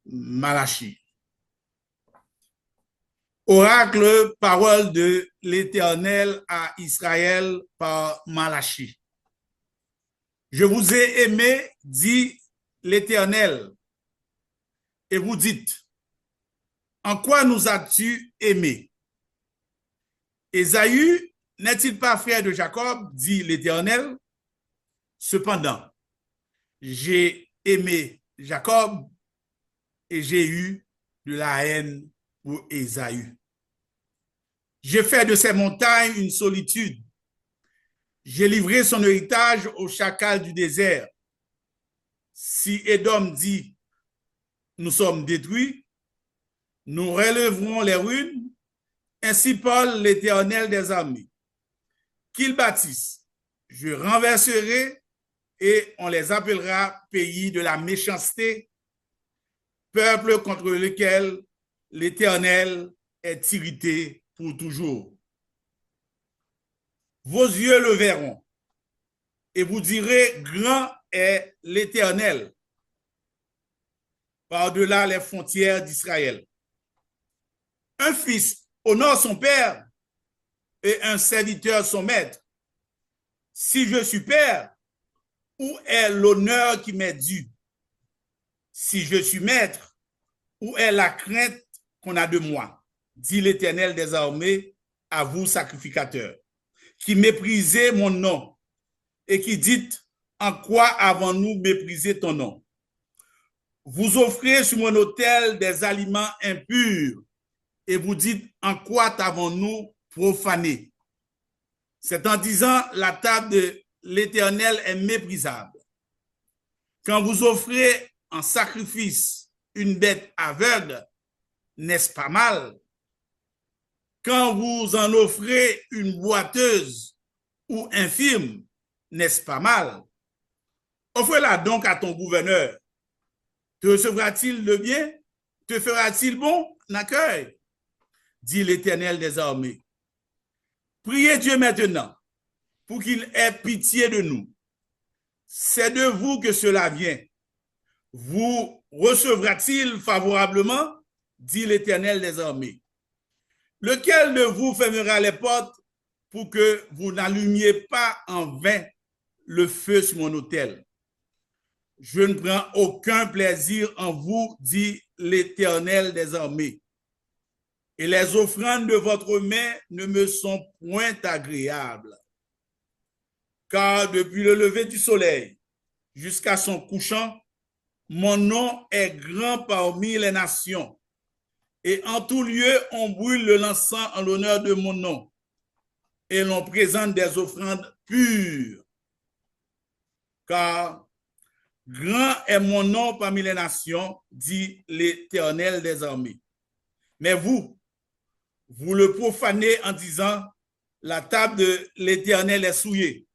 Malachie. Oracle, parole de l'Éternel à Israël par Malachie. Je vous ai aimé, dit l'Éternel, et vous dites, en quoi nous as-tu aimé? Ésaü n'est-il pas frère de Jacob, dit l'Éternel? Cependant, j'ai aimé Jacob et j'ai eu de la haine pour Ésaü. J'ai fait de ces montagnes une solitude. J'ai livré son héritage aux chacals du désert. Si Édom dit, nous sommes détruits, nous relèverons les ruines. Ainsi parle l'Éternel des armées. Qu'ils bâtissent, je renverserai et on les appellera pays de la méchanceté, peuple contre lequel l'Éternel est irrité pour toujours. Vos yeux le verront et vous direz, grand est l'Éternel par-delà les frontières d'Israël. Un fils honore son père et un serviteur son maître. Si je suis père, où est l'honneur qui m'est dû? Si je suis maître, où est la crainte qu'on a de moi? Dit l'Éternel des armées, à vous sacrificateurs, qui méprisez mon nom et qui dites, en quoi avons-nous méprisé ton nom? Vous offrez sur mon autel des aliments impurs et vous dites, en quoi t'avons-nous profané? C'est en disant, la table de l'Éternel est méprisable. Quand vous offrez en sacrifice une bête aveugle, n'est-ce pas mal? Quand vous en offrez une boiteuse ou infirme, n'est-ce pas mal? Offre-la donc à ton gouverneur. Te recevra-t-il de bien? Te fera-t-il bon accueil? Dit l'Éternel des armées. Priez Dieu maintenant pour qu'il ait pitié de nous. C'est de vous que cela vient. Vous recevra-t-il favorablement? Dit l'Éternel des armées. Lequel de vous fermera les portes pour que vous n'allumiez pas en vain le feu sur mon autel? Je ne prends aucun plaisir en vous, dit l'Éternel des armées. Et les offrandes de votre main ne me sont point agréables. Car depuis le lever du soleil jusqu'à son couchant, mon nom est grand parmi les nations. Et en tout lieu, on brûle le l'encens en l'honneur de mon nom. Et l'on présente des offrandes pures. Car grand est mon nom parmi les nations, dit l'Éternel des armées. Mais vous le profanez en disant, la table de l'Éternel est souillée,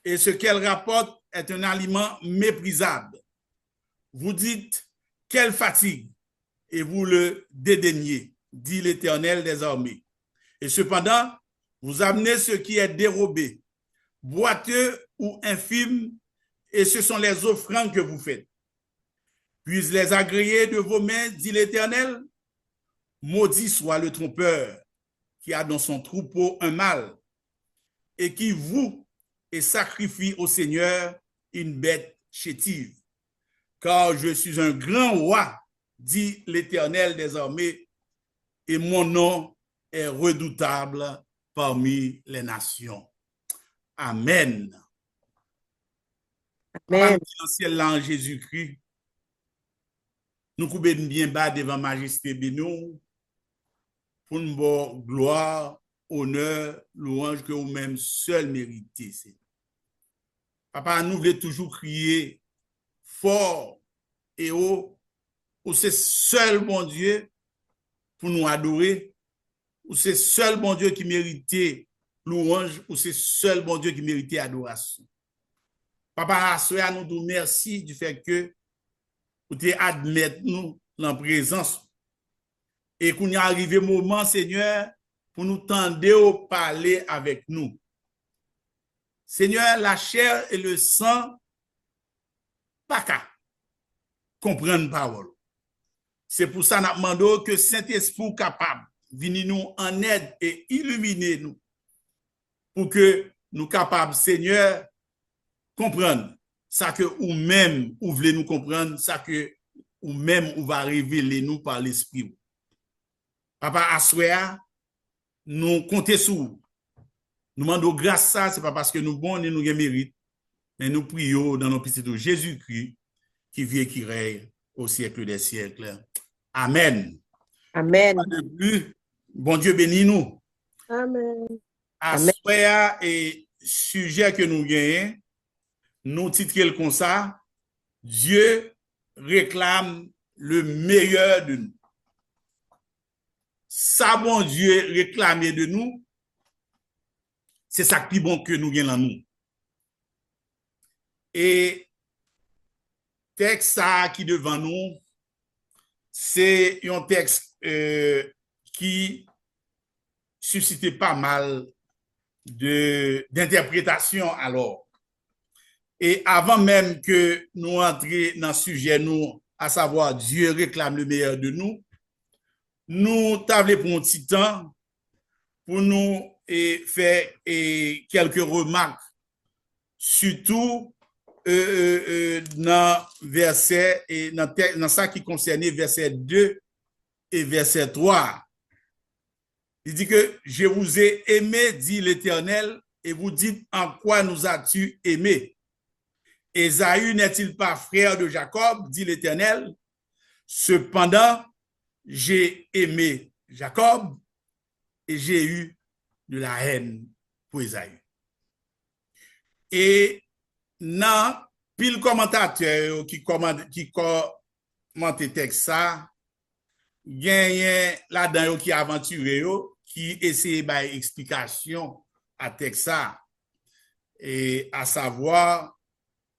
et ce qu'elle rapporte est un aliment méprisable. Vous dites, quelle fatigue, et vous le dédaignez, dit l'Éternel des armées. Et cependant, vous amenez ce qui est dérobé, boiteux ou infime, et ce sont les offrandes que vous faites. Puissent les agréer de vos mains, dit l'Éternel. Maudit soit le trompeur qui a dans son troupeau un mâle et qui voue et sacrifie au Seigneur une bête chétive. Car je suis un grand roi, dit l'Éternel des armées, et mon nom est redoutable parmi les nations. Amen. Amen. Ciel là en Jésus-Christ, nous coupons bien bas devant majesté bénou pour nous voir gloire, honneur, louange que vous-même seul méritez. Papa, nous voulons toujours crier fort et haut, où c'est seul bon Dieu pour nous adorer, où c'est seul bon Dieu qui méritait louange, où c'est seul bon Dieu qui méritait adoration. Papa, à nous dire merci du fait que vous admettez nous en présence et qu'on y arrive le moment, Seigneur, pour nous tendre au parler avec nous. Seigneur, la chair et le sang, pas qu'à comprendre parole. C'est pour ça que nous demandons que Saint-Esprit capable de venir nous en aide et illuminer nous pour que nous capables, Seigneur, comprendre ça que ou même ou voulez nous comprendre, ça que ou même ou va révéler nous par l'Esprit. Papa, à soir, nous comptons sur vous. Nous demandons grâce à ça, ce n'est pas parce que nous bons et nous mérite, mais nous prions dans nos petits Jésus-Christ qui vit et qui règne au siècle des siècles. Amen. Amen. Pas de plus. Bon Dieu bénis nous. Amen. À soir et sujet que nous gagnons, nous titrons comme ça, Dieu réclame le meilleur de nous. Ça, bon Dieu réclame de nous, c'est ça qui est bon que nous gagnons nous. Et texte ça qui devant nous, c'est un texte qui suscitait pas mal d'interprétation alors. Et avant même que nous entrions dans le sujet, nous, à savoir Dieu réclame le meilleur de nous, nous tablons pour un petit temps pour nous faire quelques remarques, surtout dans verset et dans ça qui concernait verset 2 et verset 3. Il dit que je vous ai aimé, dit l'Éternel, et vous dites en quoi nous as-tu aimé? Ésaü n'est-il pas frère de Jacob, dit l'Éternel? Cependant, j'ai aimé Jacob et j'ai eu de la haine pour Ésaü. Et dans pile commentateur qui commente texte ça, gagne là-dedans qui aventuré qui essaie by explication à texte ça, et à savoir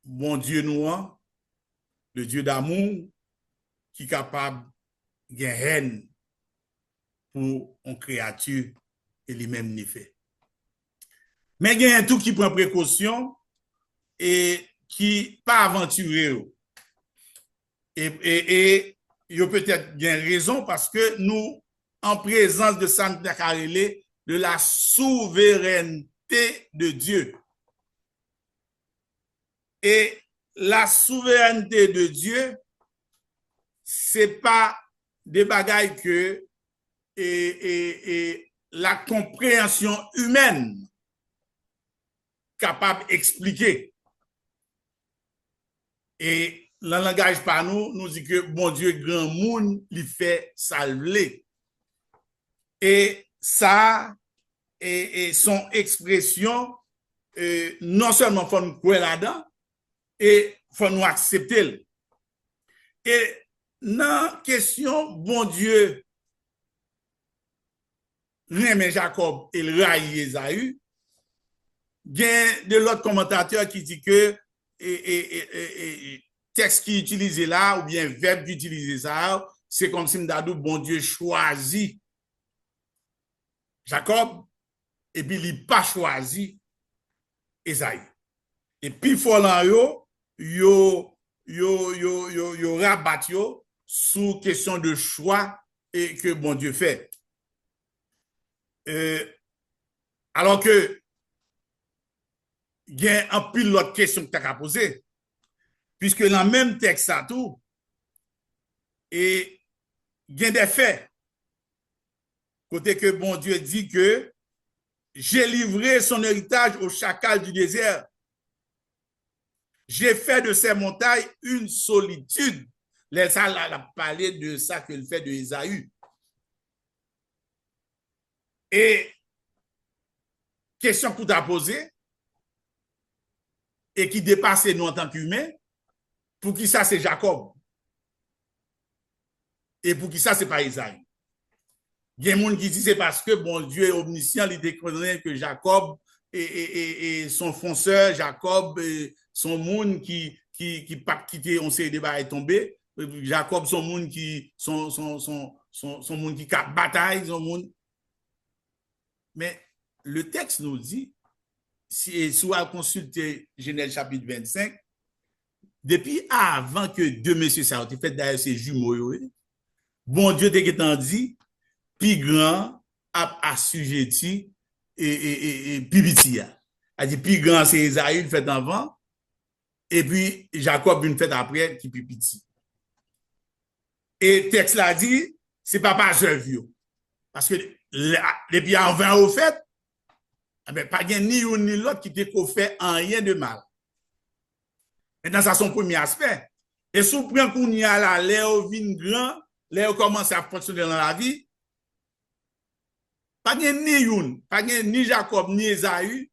mon Dieu nous, le Dieu d'amour qui est capable de haine pour une créature et lui-même n'y fait. Mais il y a un tout qui prend précaution et qui pas aventuré. Et il y a peut-être bien raison parce que nous, en présence de Santa Carele, de la souveraineté de Dieu. Et la souveraineté de Dieu, c'est pas des bagailles que et la compréhension humaine capable d'expliquer. Et le langage par nous, nous dit que bon Dieu, grand monde, lui fait salver. Et ça, et son expression, non seulement faut nous croire là-dedans, et faut nous accepter. Et dans question, bon Dieu, Rémé Jacob et le raï Ésaü, il y a de l'autre commentateur qui dit que texte qui est utilisé là, ou bien verbe qui est utilisé ça, c'est comme si m'dadou bon Dieu choisit Jacob, et puis il n'a pas choisi Ésaü. Et puis, yo rabat yo sous question de choix et que bon Dieu fait. Alors que il y a un pile l'autre question que tu as posée, puisque dans le même texte ça tout, et il y a des faits, côté que bon Dieu dit que j'ai livré son héritage au chacal du désert. J'ai fait de ces montagnes une solitude. Ça, elle a parlé de ça qu'il fait de Ésaü. Et question que tu as posée, et qui dépasse nous en tant qu'humains, pour qui ça c'est Jacob? Et pour qui ça c'est pas Ésaü? Il y a des gens qui disent c'est parce que bon Dieu est omniscient, il déconnait que Jacob et son fonceur, Jacob, son monde qui pas quitté, on sait débat est tombé. Jacob, son monde qui son monde qui cap bataille, son monde. Mais le texte nous dit, si vous consultez Genèse chapitre 25, depuis avant que deux messieurs ça ont fait d'ailleurs ces jumeaux, bon Dieu te dit, plus grand a assujetti et plus petit. A dit, plus grand c'est Esaü, fait avant, et puis Jacob, une fait après, qui plus petit. Et texte là dit, c'est pas vieux. Parce que depuis en 20 au fait, pas ni un ni l'autre qui te fait en rien de mal. Maintenant, ça, c'est son premier aspect. Et si vous prenez qu'on y a là, Léo vin grand, Léo commence à fonctionner dans la vie, pas ni une, pas ni Jacob, ni Esaü,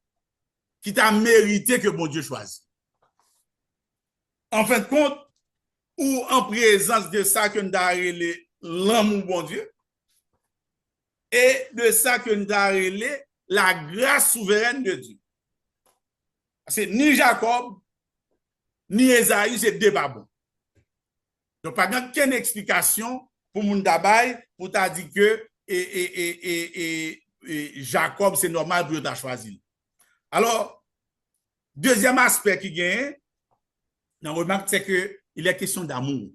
qui t'a mérité que bon Dieu choisit. En fin de compte, ou en présence de ça que nous avons l'amour bon Dieu, et de ça que nous avons la grâce souveraine de Dieu. C'est ni Jacob, ni Esaü, c'est débat bon. Donc, pas aucune explication pour mon dabay pour t'a dit que Jacob, c'est normal pour t'a choisi. Alors, deuxième aspect qui gagne, on remarque, c'est qu'il est question d'amour.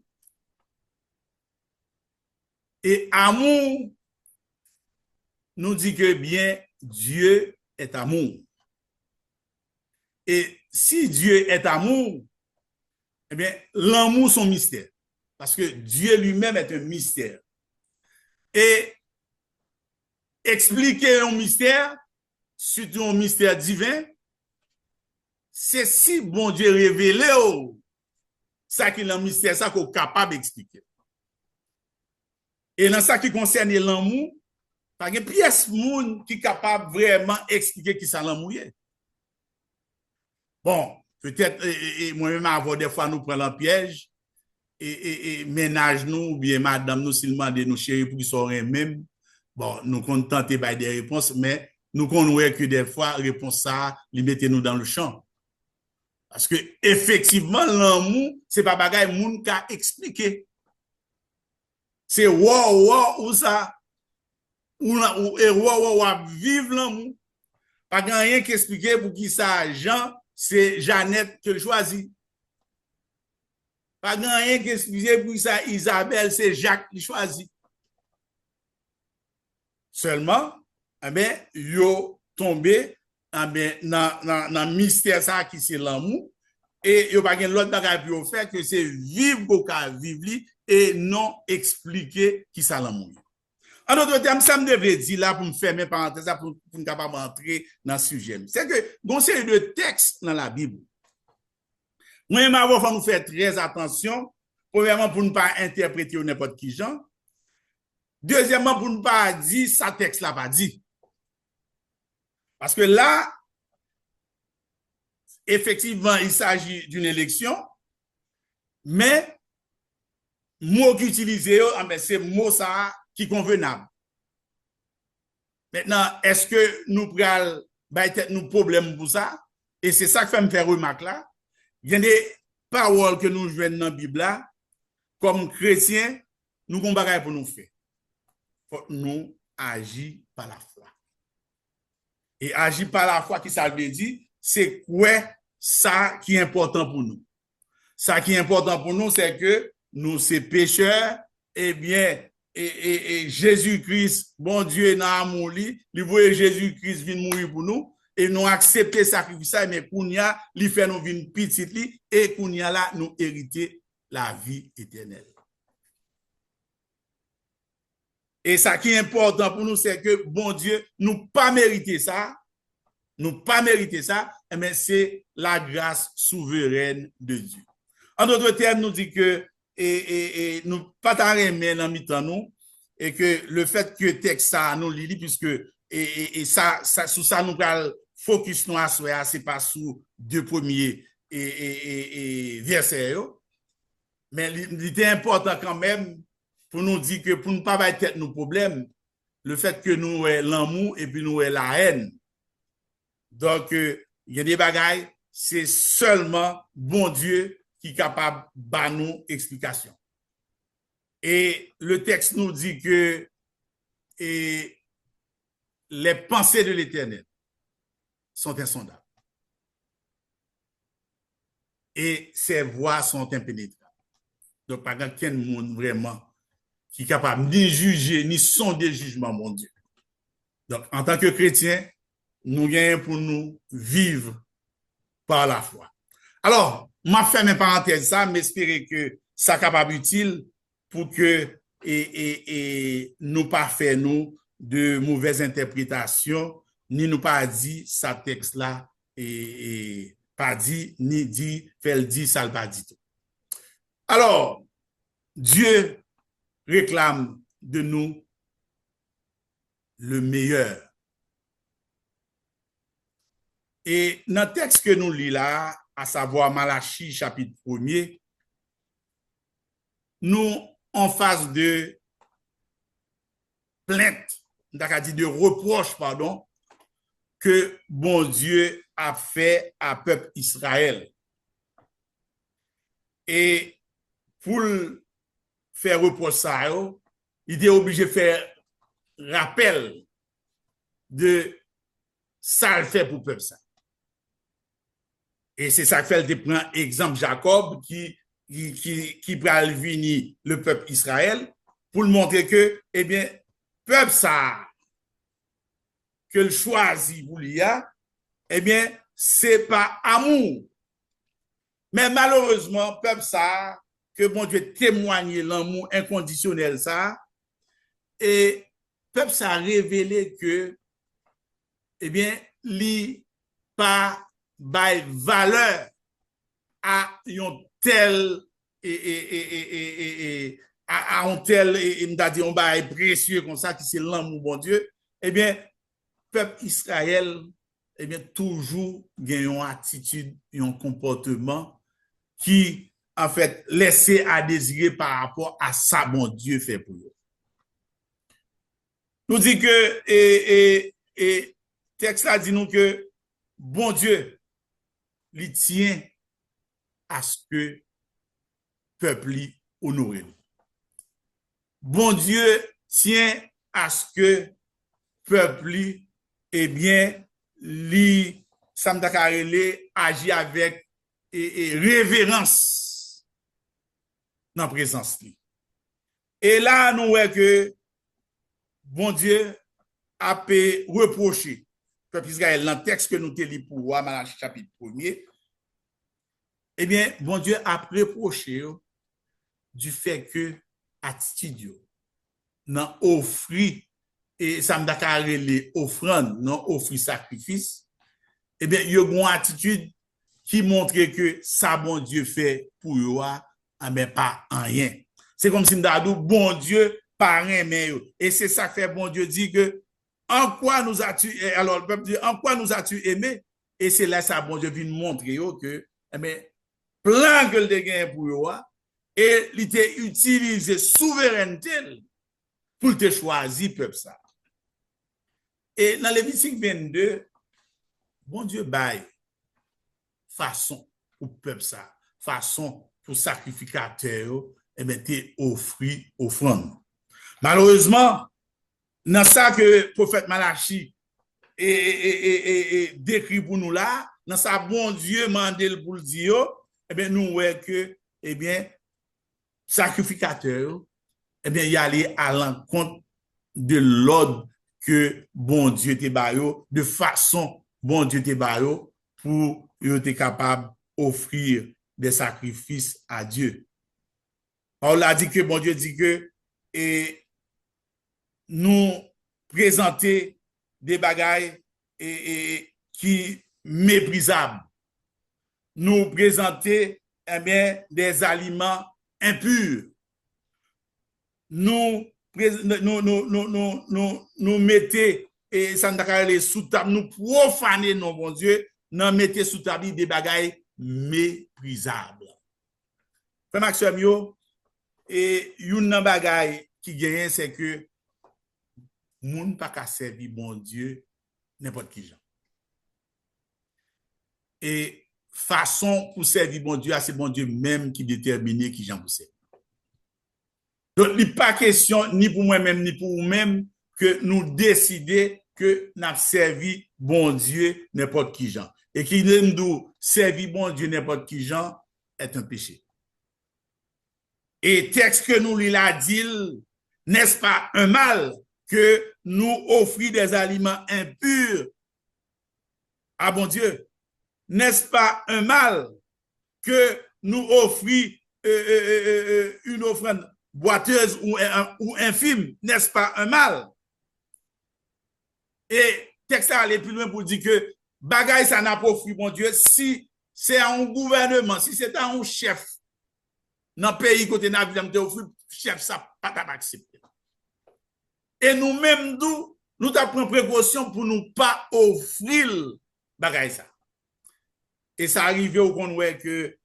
Et amour nous dit que bien Dieu est amour. Et si Dieu est amour, eh bien, l'amour, c'est un mystère. Parce que Dieu lui-même est un mystère. Et expliquer un mystère, surtout un mystère divin, c'est si bon Dieu révélé ça qui est un mystère, ça qu'on est capable d'expliquer. Et dans ça qui concerne l'amour, pas une pièce monde qui est capable vraiment expliquer qui ça l'amour est. Bon, peut-être moi-même avoir des fois nous prenons le piège et ménage nous ou bien madame nous s'il demande nous chérie pour qu'ils soient même. Bon, nous comptons tenter des réponses, mais nous connaissons que des fois réponse ça, les mettez nous dans le champ. Parce que effectivement l'amour c'est pas bagaille moun ka expliquer. C'est ou ça ou vivre l'amour. Pas rien qui expliquer pour qui ça Jean c'est Jeannette que choisit. Pas rien qui expliquer pour qui ça Isabelle c'est Jacques qui choisit. Seulement eh ben yo tombé eh ben dans mystère ça qui c'est l'amour et yo pas gen l'autre bagage pour faire que c'est vivre boka vivre et non expliquer qui ça l'amour. En d'autres termes, ça me devait dire là pour me fermer parenthèse pour ne pas entrer dans le sujet. C'est que bon série de textes dans la Bible. Moi, il faut nous faire très attention. Premièrement, pour ne pas interpréter n'importe qui genre. Deuxièmement, pour ne pas dire ça texte là pas dit. Parce que là, effectivement, il s'agit d'une élection, mais mot qui utilisé, c'est mot ça qui convenable. Maintenant, est-ce que nous prenons nous problème pour ça? Et c'est ça qui fait me faire remarquer là. Il y a des paroles que nous jouons dans la Bible là, comme chrétiens, nous avons des choses pour nous faire. Faut nous agir par la foi. Et agir par la foi, qui ça veut dire, c'est quoi ça qui est important pour nous? Ça qui est important pour nous, c'est que nous, ces pécheurs, eh bien, et Jésus-Christ, bon Dieu, dans l'amour, il voyait Jésus-Christ venir mourir pour nous, et nous accepter sacrifice, mais qu'on y a, il fait nous venir petit, et qu'on y a là, nous hériter la vie éternelle. Et ça qui est important pour nous, c'est que, bon Dieu, nous pas mériter ça, mais c'est la grâce souveraine de Dieu. En d'autres termes, nous dit que nous pas t'arrêter dans mi-temps nous et que le fait que texte ça nous lit puisque ça sous ça nous parle focus nous à c'est pas sous deux premiers versets mais il était important quand même pour nous dire que pour ne pas avoir tête nos problèmes le fait que nous l'amour et puis nous la haine donc il y a des bagailles c'est seulement bon Dieu qui est capable de nous explication. Et le texte nous dit que les pensées de l'Éternel sont insondables. Et ses voies sont impénétrables. Donc, pas quelqu'un monde vraiment qui est capable ni juger, ni sonder jugement, mon Dieu. Donc, en tant que chrétien, nous gagnons pour nous vivre par la foi. Alors, m'a fait mes parenthèses ça, m'espérer que ça capable utile pour que nous pas faire nous de mauvaises interprétations, ni nous pas dit ça texte là et pas dit ni dit fait le dit ça le pas dit tout. Alors, Dieu réclame de nous le meilleur. Et dans le texte que nous lisons là, à savoir Malachie chapitre 1er, nous en face de plainte, de reproche, pardon, que bon Dieu a fait à peuple Israël. Et pour faire reproche ça, il était obligé de faire rappel de ça le fait pour le peuple ça. Et c'est ça que fait, il prend exemple Jacob qui va venir le peuple Israël pour le montrer que, eh bien, peuple ça, que le choisit pour l'IA, eh bien, c'est pas amour. Mais malheureusement, peuple ça, que bon Dieu témoigne l'amour inconditionnel ça, et peuple ça a révélé que, eh bien, li pas bail valeur à un tel à un tel m'dadi on bail précieux comme ça qui c'est l'amour bon Dieu. Eh bien, peuple Israël, eh bien, toujours gagne une attitude, un comportement qui, en fait, laissé à désirer par rapport à ça, bon Dieu fait pour eux. Nous dit que, et texte là dit nous que, bon Dieu, il tient à ce que peuple honore. Bon Dieu tient à ce que peuple, eh bien, li samdakarele agit avec révérence dans la présence. Et là, nous voyons que bon Dieu a reproché peuple Israël dans le texte que nous te lit pour Malachie chapitre 1er. Eh bien, bon Dieu a reproché du fait que attitude dans offrir et ça me d'accord les offrandes non offrir sacrifice, eh bien, il y a une attitude qui montre que ça bon Dieu fait pour eux, mais pas rien. C'est comme si m'dadou bon Dieu pas rien mais et c'est ça que fait bon Dieu dit que en quoi nous as-tu alors le peuple dit en quoi nous as-tu aimé, et c'est là ça bon Dieu vient montrer que mais plan que le gain pour eux et il était utilisé souveraineté pour te choisir peuple ça. Et dans Lévitique 22, bon Dieu baille façon pour peuple ça, façon pour sacrificateur, et bien te offrir offrande. Malheureusement, dans ça que prophète Malachie décrit pour nous là, dans ça bon Dieu mandé pour le dire, eh bien nous voyons que eh bien sacrificateur, eh bien il allait à l'encontre de l'ordre que bon Dieu te bayo, de façon bon Dieu te bayo pour être capable d'offrir des sacrifices à Dieu. On l'a dit que bon Dieu dit que et nous présenter des bagailles qui méprisables, nous présenter eh bien des aliments impurs, nous mettez et ça nous sous table, nous profaner non bon Dieu, nous mettez sous table des bagailles méprisables. Frère Maxime yo, et une bagaille qui gagne c'est que moun pas qu'à servir bon Dieu n'importe qui gens. Et façon pour servir bon Dieu, c'est bon Dieu même qui détermine qui gens vous servir. Donc, il n'est pas question, ni pour moi-même, ni pour vous-même, que nous décider que nous servi bon Dieu n'importe qui gens. Et qui nous servir bon Dieu n'importe qui gens est un péché. Et texte que nous l'a dit, N'est-ce pas un mal que nous offrir des aliments impurs à bon Dieu? N'est-ce pas un mal que nous offrir une offrande boiteuse ou infime? N'est-ce pas un mal? Et texte à aller plus loin pour dire que bagaille ça n'a pas offert bon Dieu si c'est un gouvernement, si c'est un chef dans le pays côté n'a pas offert chef ça pas accepter. Et nous-mêmes nous t'apprenons précaution pour nous pas offrir bagaille ça. Et ça arrive au qu'on voit que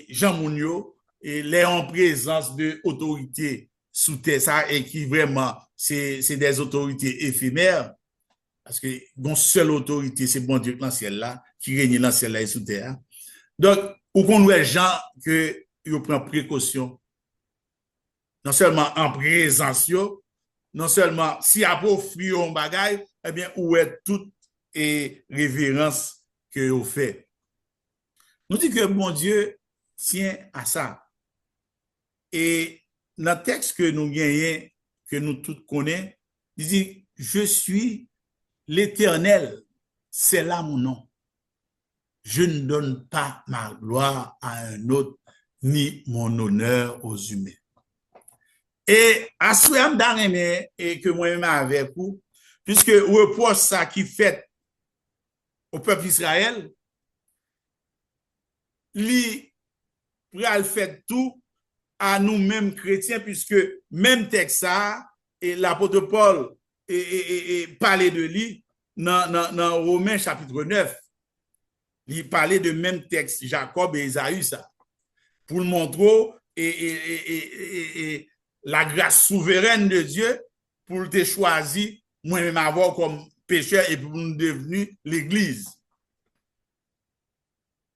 Jean Mounio est en présence de autorités sous terre ça et qui vraiment c'est des autorités éphémères parce que une seule autorité c'est bon Dieu dans le ciel là qui règne dans le ciel là et sous terre. Donc au qu'on voit Jean que il prend précaution non seulement en présence non seulement si a offrir un bagage eh bien où est toute et révérence que vous fait. Nous dit que bon Dieu tient à ça. Et dans le texte que nous gagnons, que nous tous connaissons, il dit, je suis l'Éternel, c'est là mon nom. Je ne donne pas ma gloire à un autre, ni mon honneur aux humains. Et à ce moment-là, et que moi-même avec vous, puisque reproche ça qui fait au peuple d'Israël, li pral fait tout à nous-mêmes chrétiens, puisque même texte ça, et l'apôtre Paul parlait de lui dans Romains chapitre 9. Il parlait de même texte, Jacob et Esaü, ça, pour le montrer et la grâce souveraine de Dieu pour te choisir, moi-même avoir comme pécheur et pour nous devenir l'Église.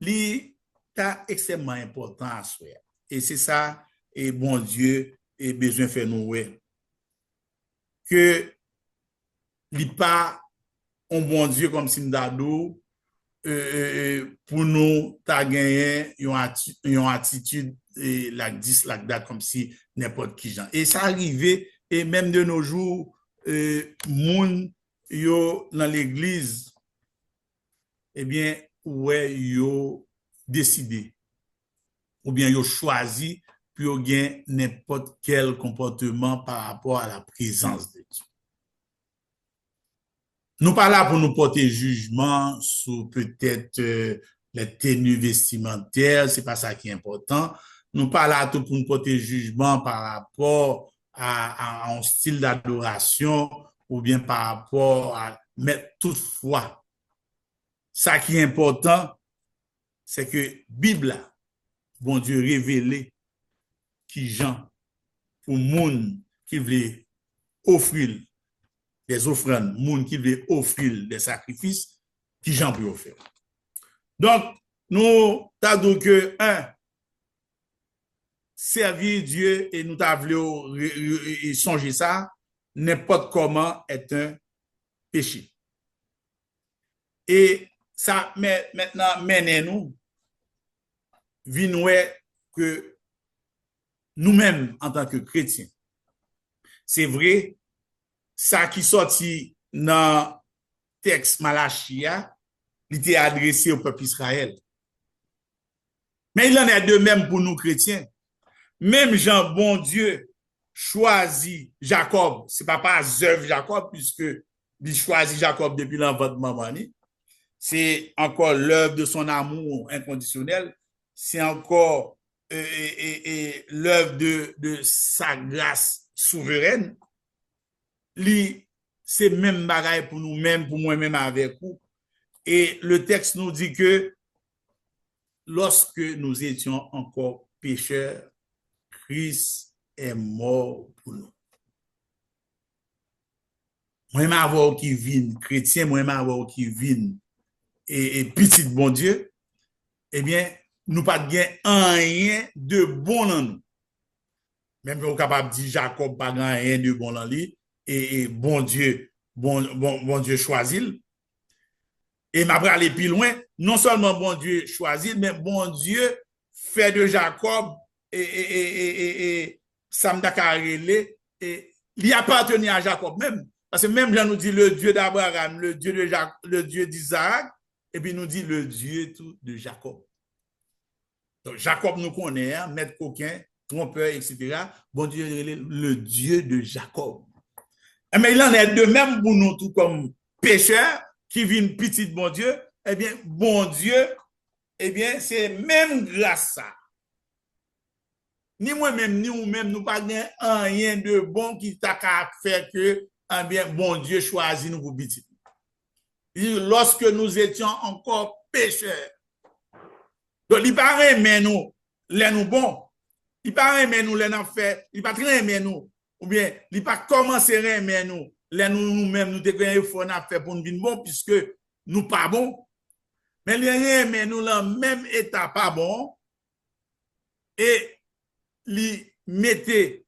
C'est extrêmement important à faire. Et c'est ça, et bon Dieu, et besoin de faire nous, que il pas un bon Dieu comme Simdado pour nous ta gagné une attitude et la 10 la date comme si n'importe qui gens. Et ça arrivait et même de nos jours moun yo dans l'église eh bien ouais yo décidé ou bien yo choisi pour gagner n'importe quel comportement par rapport à la présence de Dieu. Nous pas là pour nous porter jugement sur peut-être les tenues vestimentaires, c'est pas ça qui est important. Nous pas là tout pour nous porter jugement par rapport à un style d'adoration ou bien par rapport à... Mais toutefois, ça qui est important, c'est que Bible, bon Dieu révélé, qui Jean, pour moun qui veut offrir des offrandes, moun qui veut offrir des sacrifices, qui Jean peut offrir. Donc, nous t'avons que, servir Dieu et nous t'avons songer ça, n'importe comment est un péché. Et ça, maintenant, menez-nous, vinoué que nous-mêmes, en tant que chrétiens, c'est vrai, ça qui sorti dans le texte Malachia, il était adressé au peuple Israël. Mais il en est de même pour nous chrétiens. Même Jean, bon Dieu, choisit Jacob. C'est pas œuvre Jacob, puisque il choisit Jacob depuis l'enfant de maman. C'est encore l'œuvre de son amour inconditionnel. C'est encore l'œuvre de sa grâce souveraine. C'est même bagaille pour nous-mêmes, pour moi-même avec vous. Et le texte nous dit que lorsque nous étions encore pécheurs, Christ est mort pour nous. Moi-même avoir qui vient chrétien, moi-même avoir qui vient et petit bon Dieu, eh bien, nous pas de rien de bon dans nous. Même on est capable de dire Jacob pas rien de bon dans lui et bon Dieu choisit. Et m'a aller plus loin, non seulement bon Dieu choisit, mais bon Dieu fait de Jacob ça m'a carré et il appartenait à Jacob même. Parce que même Jean nous dit le Dieu d'Abraham, le Dieu de Jacques, le Dieu d'Isaac, et puis nous dit le Dieu tout de Jacob. Donc Jacob nous connaît, hein, maître coquin, trompeur, etc. Bon Dieu, le Dieu de Jacob. Mais il en est de même pour nous, tout comme pécheurs qui viennent petit bon Dieu. Eh bien, bon Dieu, eh bien, c'est même grâce à ça. Ni moi-même, ni vous-même, nous pas rien de bon qui t'a qu'à faire que, eh bien, bon Dieu choisit nous pour petit. Lorsque nous étions encore pécheurs. Donc, il paraît, mais nous, les nous bons. Il paraît, mais nous, les nous fait, il pas très mais nous. Ou bien, il pas commencer mais nous. Les nous-mêmes, nous devons effort à faire pour nous venir bon, puisque nous pas bons. Mais les mais nous, dans le même état pas bon. Et, li mettez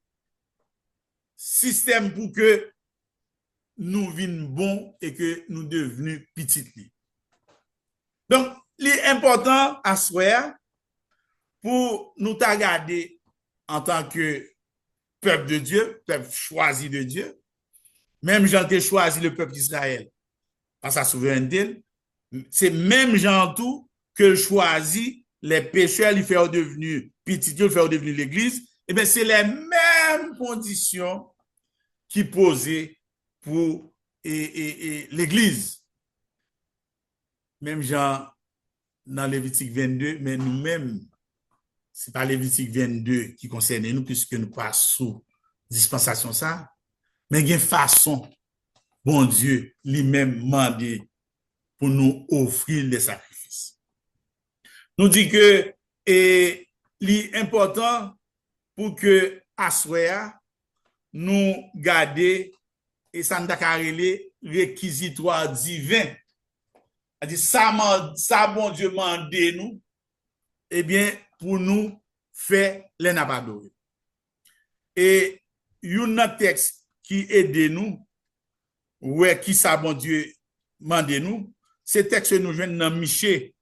système pour que nous vînes bons et que nous devenions petites. Donc, l'important à soi pour nous regarder en tant que peuple de Dieu, peuple choisi de Dieu, même Jean qui choisi le peuple d'Israël par sa souveraineté, c'est même Jean tout que choisit les pécheurs, il fait devenir petit Dieu, il fait devenir l'église. Eh bien, c'est les mêmes conditions qui posaient pour l'église. Même Jean dans Lévitique 22, mais nous-mêmes, ce n'est pas Lévitique 22 qui concerne nous, puisque nous passons sous dispensation ça, mais il y a une façon, bon Dieu, lui-même demandé pour nous offrir des sacrifices. Nous dit que l'important pour que Aswea nous garder et ça nous les réquisitoires divins. Ça, bon Dieu m'a dit nous, eh bien, pour nous faire les nabadoures. Et il y a un texte qui aide nous, ouais, qui ça, bon Dieu m'a dit nous, ce texte nous joignent dans Michée,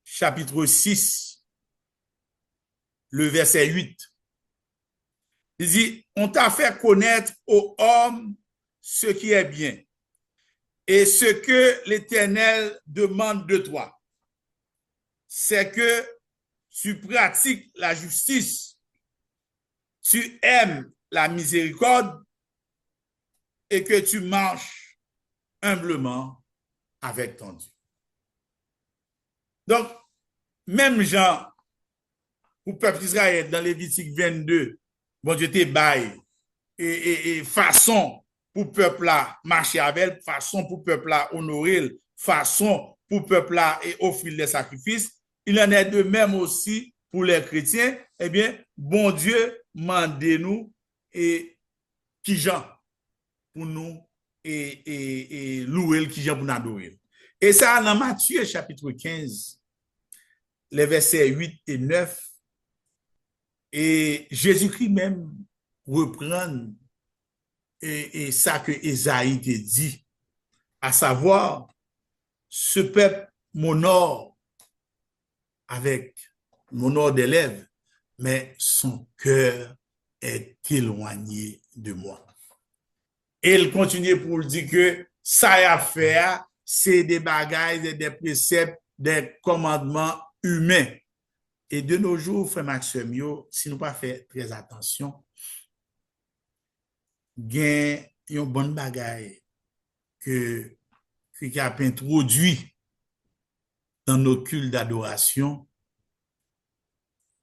chapitre 6, le verset 8. Il dit, on t'a fait connaître aux hommes ce qui est bien et ce que l'Éternel demande de toi. C'est que tu pratiques la justice, tu aimes la miséricorde et que tu marches humblement avec ton Dieu. Donc, même Jean, pour le peuple d'Israël, dans Lévitique 22, bon Dieu te baille et façon pour le peuple là marcher avec, façon pour le peuple là honorer, façon pour le peuple là et offrir les sacrifices. Il en est de même aussi pour les chrétiens. Eh bien, bon Dieu, mandez-nous et qui Jean pour nous et louer qui Jean pour nous adorer. Et ça, dans Matthieu chapitre 15, les versets 8 et 9, et Jésus-Christ même reprend et ça que Esaïe te dit, à savoir, ce peuple m'honore avec mon des lèvres, mais son cœur est éloigné de moi. Et il continue pour dire que ça y a fait, c'est des bagailles, des préceptes, des commandements humains. Et de nos jours, frère Maxime, si nous pas fait très attention, il y a une bonne bagaille qui a introduit dans nos cultes d'adoration.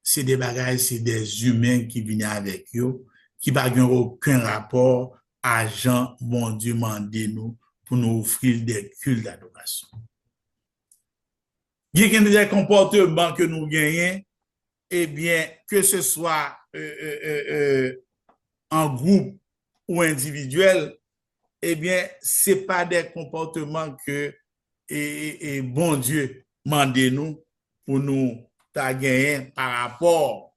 C'est des bagailles, c'est des humains qui viennent avec eux, qui n'ont aucun rapport à Jean, mon Dieu, mandé nous pour nous offrir des cultes d'adoration. Il y a des comportements que nous gagnons, eh bien, que ce soit en groupe ou individuel, eh bien, ce n'est pas des comportements que bon Dieu mande nous pour nous gagner par rapport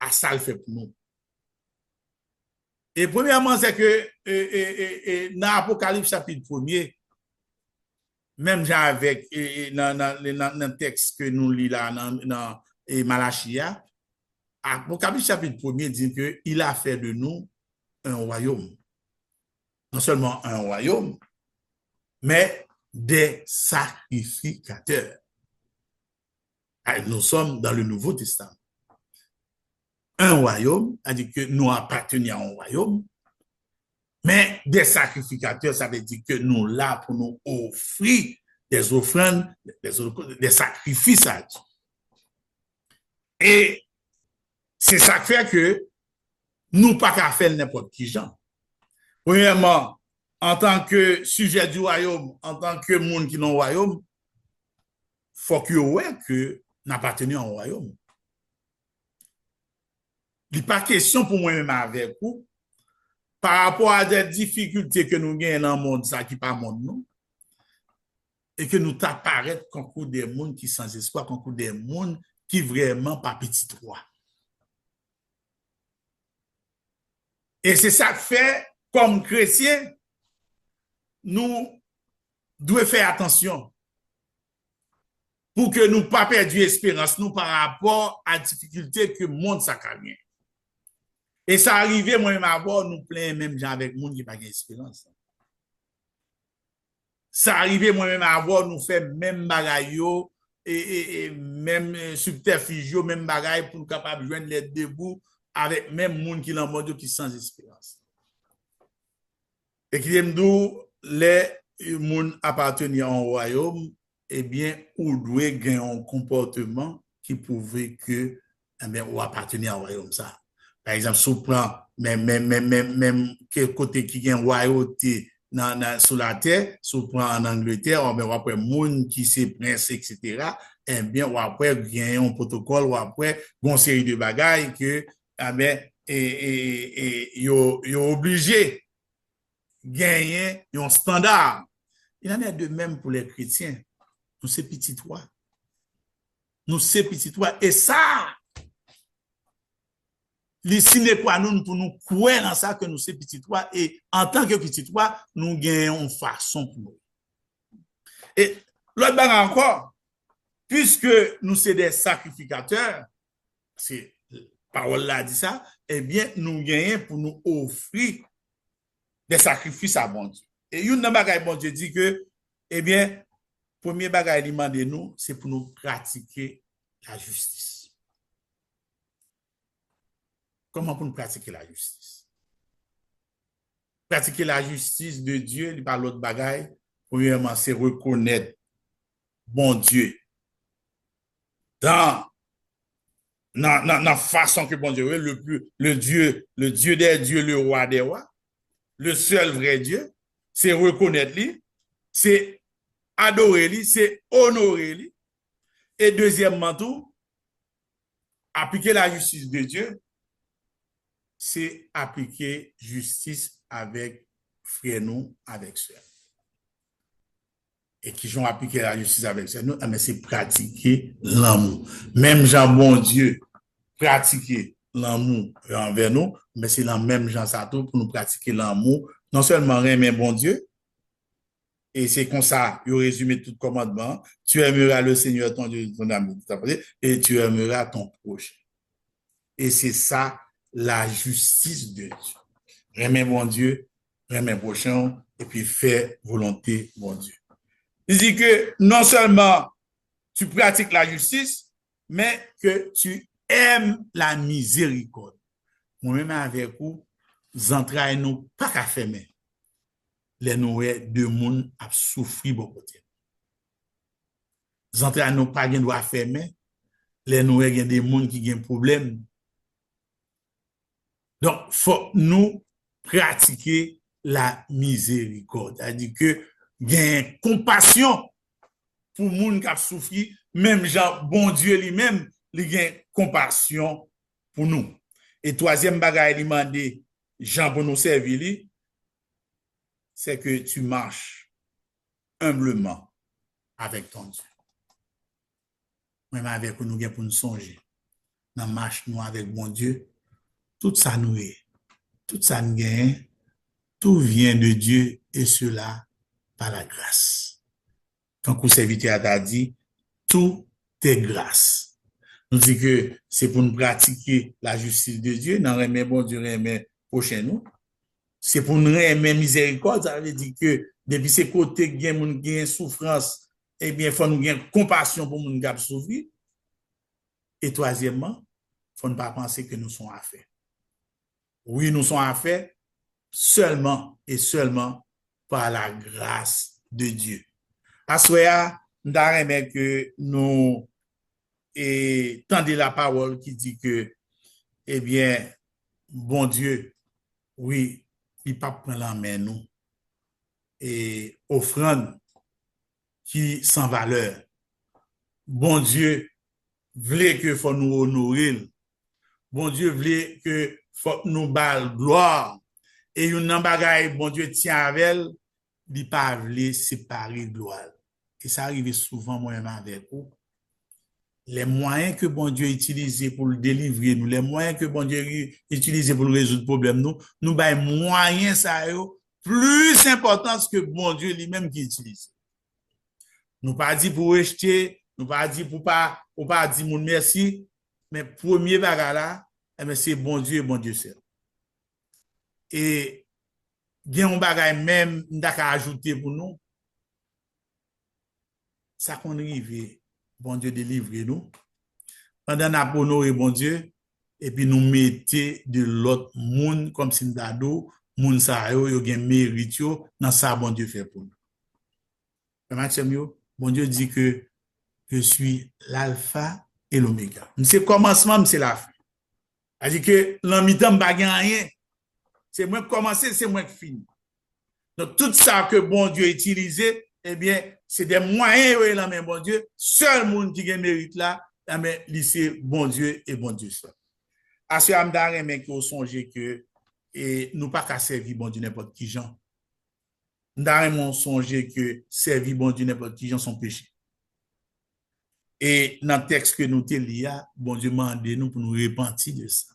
à ça le fait pour nous. Et premièrement, c'est que dans l'Apocalypse chapitre 1er, même avec dans le texte que nous lisons là dans Malachia, Apocalypse chapitre 1er dit qu'il a fait de nous un royaume. Non seulement un royaume, mais des sacrificateurs. Nous sommes dans le Nouveau Testament. Un royaume, c'est-à-dire que nous appartenons à un royaume, mais des sacrificateurs, ça veut dire que nous là pour nous offrir des offrandes, des sacrifices à Dieu. Et c'est ça qui fait que nous pas qu'à faire n'importe qui genre. Premièrement, en tant que sujet du royaume, en tant que monde qui est dans le royaume, faut que nous appartenons au royaume. Il n'est pas question pour moi-même avec vous, par rapport à des difficultés que nous gagnons dans le monde, ça qui n'est pas le monde, nous, et que nous t'apparaître comme des mondes qui sans espoir, comme des mondes qui vraiment pas petit roi. Et c'est ça que fait, comme chrétiens, nous devons faire attention pour que nous ne pas perdre l'espérance nous par rapport à la difficulté que le monde ça gagne. Et ça arrive, moi-même, à voir, nous plein même gens avec le monde qui n'a pas d'espérance. Ça arrive, moi-même, à voir, nous faire même bagaille et même subterfuge, même bagaille pour nous capables de joindre les debout avec même monde qui est mode qui sans espérance. Et qui aime d'où les monde appartenant au royaume, eh bien, ou doit gagner un comportement qui prouve que, eh bien, ou appartenir au royaume ça. Par exemple, si on prend même quel côté qui gagne royauté sur la terre, si on prend en Angleterre, on va après monde qui c'est prince, etc. Eh bien, ou après gagne un protocole, ou après une série de bagailles que, eh bien, yo obligé gagner un standard. Il en est de même pour les chrétiens. Nous c'est petit roi. Nous c'est petit roi. Et ça, l'ici n'est pas nous pour nous croire dans ça que nous c'est petit roi. Et en tant que petit roi, nous gagnons une façon pour nous. Et l'autre bagarre encore, puisque nous c'est des sacrificateurs, c'est parole là dit ça, eh bien, nous gagnons pour nous offrir des sacrifices à bon Dieu. Et une bagaille bon Dieu dit que, eh bien, premier bagaille demande nous, c'est pour nous pratiquer la justice. Comment pour nous pratiquer la justice? Pratiquer la justice de Dieu, il parle l'autre bagaille. Premièrement, c'est reconnaître bon Dieu dans la façon que bon Dieu est, le Dieu des dieux, le roi des rois, le seul vrai Dieu, c'est reconnaître lui, c'est adorer lui, c'est honorer lui. Et deuxièmement tout, appliquer la justice de Dieu, c'est appliquer justice avec frère nous, avec soeur. Et qui ont appliqué la justice avec soeur nous, mais c'est pratiquer l'amour. Même Jean bon Dieu, pratiquer l'amour envers nous, mais c'est la même Jean Sato pour nous pratiquer l'amour, non seulement aimer bon Dieu, et c'est comme ça, il résumé tout commandement, tu aimeras le Seigneur ton Dieu, ton ami, et tu aimeras ton prochain. Et c'est ça, la justice de Dieu. Aimer bon Dieu, aimer prochain, et puis faire volonté bon Dieu. Il dit que non seulement tu pratiques la justice, mais que tu aimes la miséricorde. Moi-même avec vous, entrailles nous pas qu'à fermer. Les noués de monde a souffri beaucoup. Entrailles nous pas doit fermer. Les noués il y a des monde qui ont des problèmes. Donc, faut nous pratiquer la miséricorde. C'est-à-dire que il y a une compassion pour les gens qui ont souffri, même genre, bon Dieu lui-même, il a une compassion pour nous. Et troisième bagaille, il m'a dit, Jean pour nous servir, c'est que tu marches humblement avec ton Dieu. Même avec nous, pour nous songer. Dans marche nous avec mon Dieu, tout ça nous est, tout ça nous gagne, tout vient de Dieu et cela par la grâce. Quand le serviteur t'a dit, tout est grâce. nous dit que c'est pour nous pratiquer la justice de Dieu, nous remet bon Dieu, remet prochain nous. C'est pour nous remet miséricorde, ça veut dire que depuis ces côtés, il y a une souffrance, eh bien, il faut nous avoir compassion pour nous qui souffrir. Et troisièmement, il ne faut pas penser que nous sommes à faire. Oui, nous sommes à faire seulement et seulement par la grâce de Dieu. À ce moment-là, nous avons que nous tendez la parole qui dit que, eh bien, bon Dieu, oui, il pas prendre la main nous et offrande qui sans valeur. Bon Dieu voulait que faut nous honorer. Bon Dieu voulait que faut nous bal gloire. Et une bagaille, bon Dieu tient avec elle, il pas voulait séparer gloire. Et ça arrive souvent moi-même avec vous. Les moyens que bon Dieu utilise pour le délivrer nous, les moyens que bon Dieu utilise pour résoudre le problème nous bail moyens ça yo plus important que bon Dieu lui-même qui utilise. Nous pas dit pour rejeter, nous pas dit pour pas dire mon merci, mais premier bagage là, c'est bon Dieu et bon Dieu seul. Et bien un bagage même d'aka ajouter pour nous. Ça qu'on arrive, bon Dieu délivrer nous. Pendant nous honorer bon Dieu, et puis nous mettez de l'autre monde comme si nous avons moun sa yo gen mérite yo dans ça bon Dieu fait pour nous. Bon Dieu dit que je suis l'alpha et l'oméga. C'est commencement, c'est la fin. C'est-à-dire que l'en-mi-temps pas rien. C'est moi qui commencer, c'est moi qui finis. Donc tout ça que bon Dieu a utilisé, eh bien, c'est des moyens où il a bon Dieu. Seul monde qui a mérite là, c'est bon Dieu et bon Dieu seul. À ce moment-là, mais qu'on songe que et nous pas qu'à servir bon Dieu n'importe qui gens. Nous avons songé que servir bon Dieu n'importe qui gens sont péchés. Et dans le texte que nous te lia, bon Dieu m'a demandé nous pour nous repentir de ça.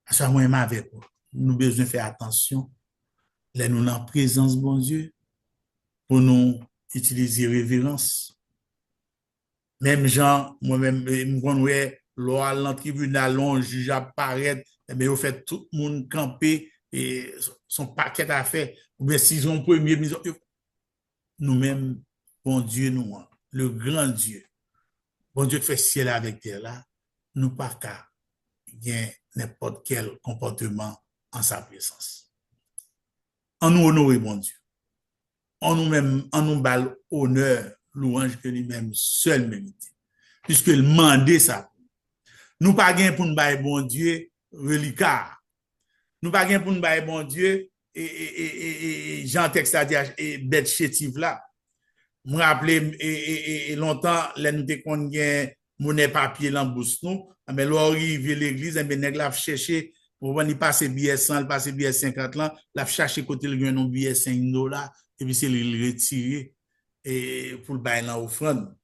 À ce moment-là, avec nous besoin de faire attention. Là, nous en présence, bon Dieu, pour nous utiliser révérence. Même gens, moi-même, je loi dans le tribunal, on juge apparaître, mais au fait, tout le monde camper et son paquet à faire. Ou bien s'ils ont premier mise, nous-mêmes, bon Dieu, nous, le grand Dieu, bon Dieu qui fait ciel avec terre là, nous pas qu'à gagner n'importe quel comportement en sa présence. En nous honorer, bon Dieu. En nous-mêmes, en nous bal honneur, louange que lui-même seul mérite. Puisque le mandé ça. Nous pas gain pour nous bailler bon Dieu reliquat. Nous pas gain pour nous bailler bon Dieu et Jean texte à dire et bête chétive là. Me rappeler et longtemps là nous te kon gain monnaie papier dans bouche nous, mais l'arrive l'église mais nèg la chercher pour venir passer billet 100, le passer billet 50 là, la chercher côté le gain billet $5 et puis c'est le retirer et pour le bailler dans offrande.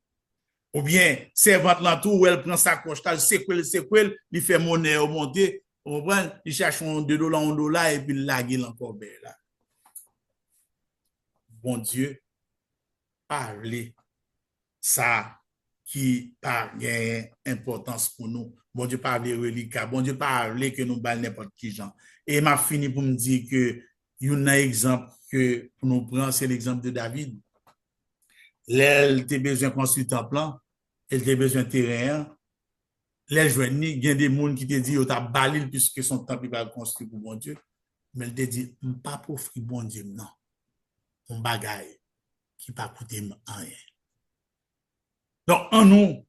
Ou bien, servante là tout, où elle prend sa coche, c'est quoi, il fait monnaie au monter, on prend, il cherche $2, $1 et puis il lague encore là. Bon Dieu, parlez ça qui pas gain importance pour nous. Bon Dieu, parlez reliquat. Bon Dieu, parlez que nous balle n'importe qui gens. Et m'a fini pour me dire que il y a un exemple que pour nous prendre, c'est l'exemple de David. Elle a besoin de construire un plan, elle a besoin de terrain. Les jeunes, il y a des gens qui te disent, tu as balé puisque son temple va construire pour bon Dieu. Mais elle te dit, je ne pas pour offrir bon Dieu, non. Un bagaille qui ne va pas coûter rien. Donc, en nous,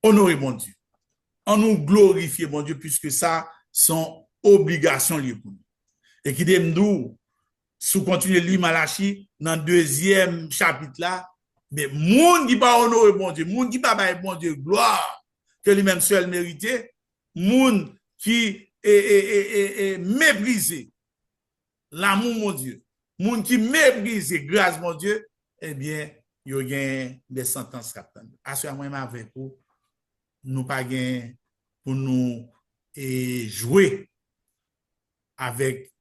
honorer bon Dieu. En nous glorifier bon Dieu, puisque ça, sont obligations liées pour nous. Et qui dit, sous continuer lire Malachie, dans le deuxième chapitre là, mais monde qui pas honorer bon Dieu, monde qui pas bailler bon Dieu gloire que lui-même seul mérité, monde qui est méprisé l'amour mon Dieu, monde qui méprise grâce mon Dieu, eh bien, il y a des sentences captain. Assurément avec vous, nous pas gain pour nous jouer avec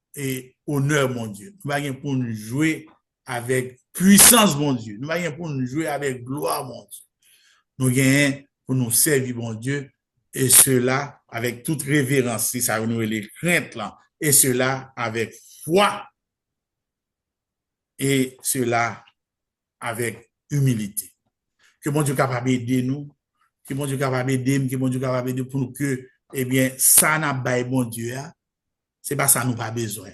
honneur mon Dieu. Nous pas gain pour nous jouer avec puissance, mon Dieu. Nous pas pour nous jouer avec gloire, mon Dieu. Nous gagnons pour nous servir, bon Dieu, et cela avec toute révérence, si ça nous les craintes là, et cela avec foi, et cela avec humilité. Que bon Dieu capable d'aider nous, que bon Dieu capable d'aider, que bon Dieu capable d'aider pour nous que, eh bien, ça n'a pas bon Dieu, c'est pas ça nous pas besoin.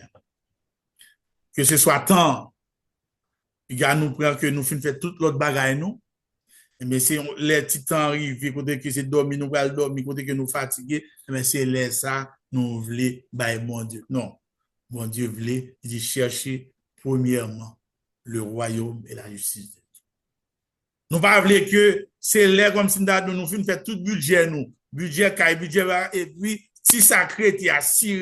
Que ce soit tant, il y a nous que nous faisons toute l'autre bagaille nous, mais c'est les titans arrivent, côté que c'est dormir, nous allons dormir, côté que nous fatigués, mais c'est là ça, nous voulons, bah, bon Dieu. Non, bon Dieu voulait, il dit chercher premièrement le royaume et la justice. Nous pas voulons que c'est là comme si nous faisons tout budget, nous, budget, budget, et puis, si ça crée, il y a si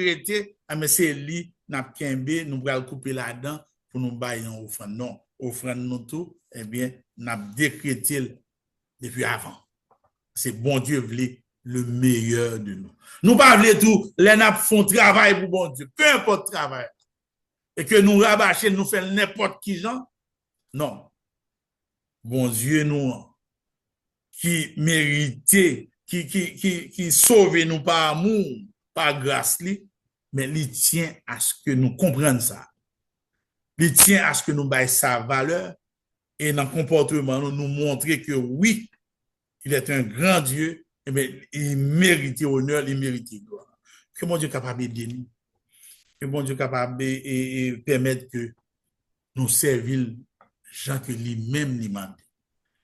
mais c'est lui, nous allons couper là-dedans pour nous bailler en offrande. Non, offrande nous tout, eh bien, nous avons décrété depuis avant. C'est bon Dieu voulait le meilleur de nous. Nous pas voulons tout, les nous font travail pour bon Dieu, peu importe travail. Et que nous rabâcher, nous faisons n'importe qui gens. Non. Bon Dieu, nous, qui méritait, qui sauve nous par amour, par grâce, mais il tient à ce que nous comprenions ça. Il tient à ce que nous baillons sa valeur et dans le comportement, nous montrer que oui, il est un grand Dieu, mais il mérite honneur, il mérite gloire. Que mon Dieu est capable d'aider nous. Que mon Dieu est capable de permettre que nous servions gens que lui-même nous demande.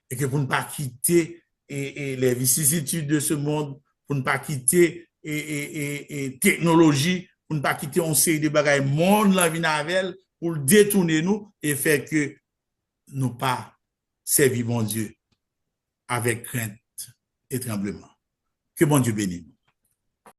Et que pour ne pas quitter les vicissitudes de ce monde, pour ne pas quitter technologie, pour ne pas quitter on série de bagages monde la vie avec pour détourner nous et faire que nous pas servir mon Dieu avec crainte et tremblement. Que bon Dieu bénisse.